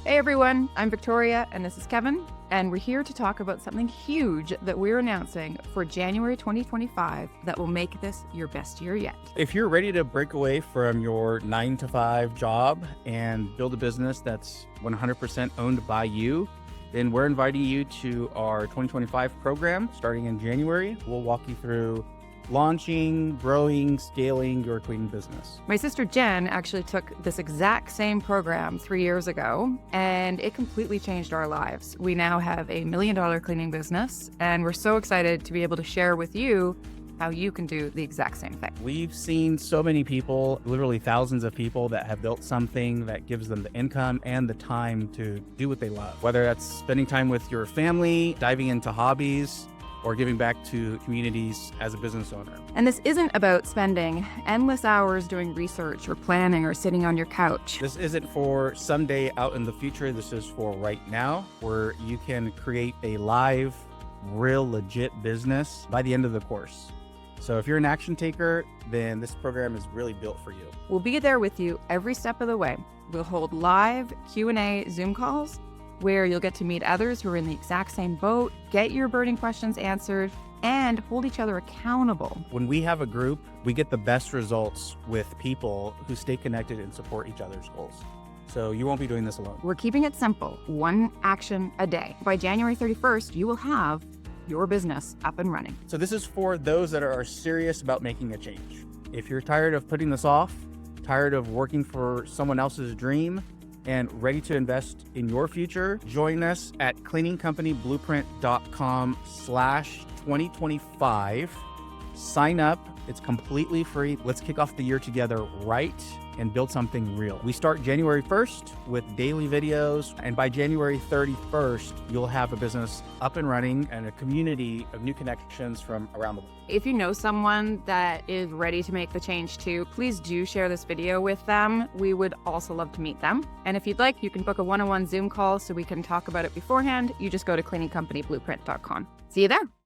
Hey everyone, I'm Victoria and this is Kevin, and we're here to talk about something huge that we're announcing for January 2025 that will make this your best year yet. If you're ready to break away from your 9-to-5 job and build a business that's 100% owned by you, then we're inviting you to our 2025 program starting in January. We'll walk you through launching, growing, scaling your cleaning business. My sister Jen actually took this exact same program 3 years ago, and it completely changed our lives. We now have a $1 million cleaning business, and we're so excited to be able to share with you how you can do the exact same thing. We've seen so many people, literally thousands of people that have built something that gives them the income and the time to do what they love. Whether that's spending time with your family, diving into hobbies, or giving back to communities as a business owner. And this isn't about spending endless hours doing research or planning or sitting on your couch. This isn't for someday out in the future. This is for right now, where you can create a live, real, legit business by the end of the course. So if you're an action taker, then this program is really built for you. We'll be there with you every step of the way. We'll hold live Q&A Zoom calls where you'll get to meet others who are in the exact same boat, get your burning questions answered, and hold each other accountable. When we have a group, we get the best results with people who stay connected and support each other's goals. So you won't be doing this alone. We're keeping it simple, one action a day. By January 31st, you will have your business up and running. So this is for those that are serious about making a change. If you're tired of putting this off, tired of working for someone else's dream, and ready to invest in your future, join us at cleaningcompanieblueprint.com/2025. Sign up. It's completely free. Let's kick off the year together right and build something real. We start January 1st with daily videos, and by January 31st, you'll have a business up and running and a community of new connections from around the world. If you know someone that is ready to make the change too, please do share this video with them. We would also love to meet them. And if you'd like, you can book a one-on-one Zoom call so we can talk about it beforehand. You just go to cleaningcompanieblueprint.com. See you there.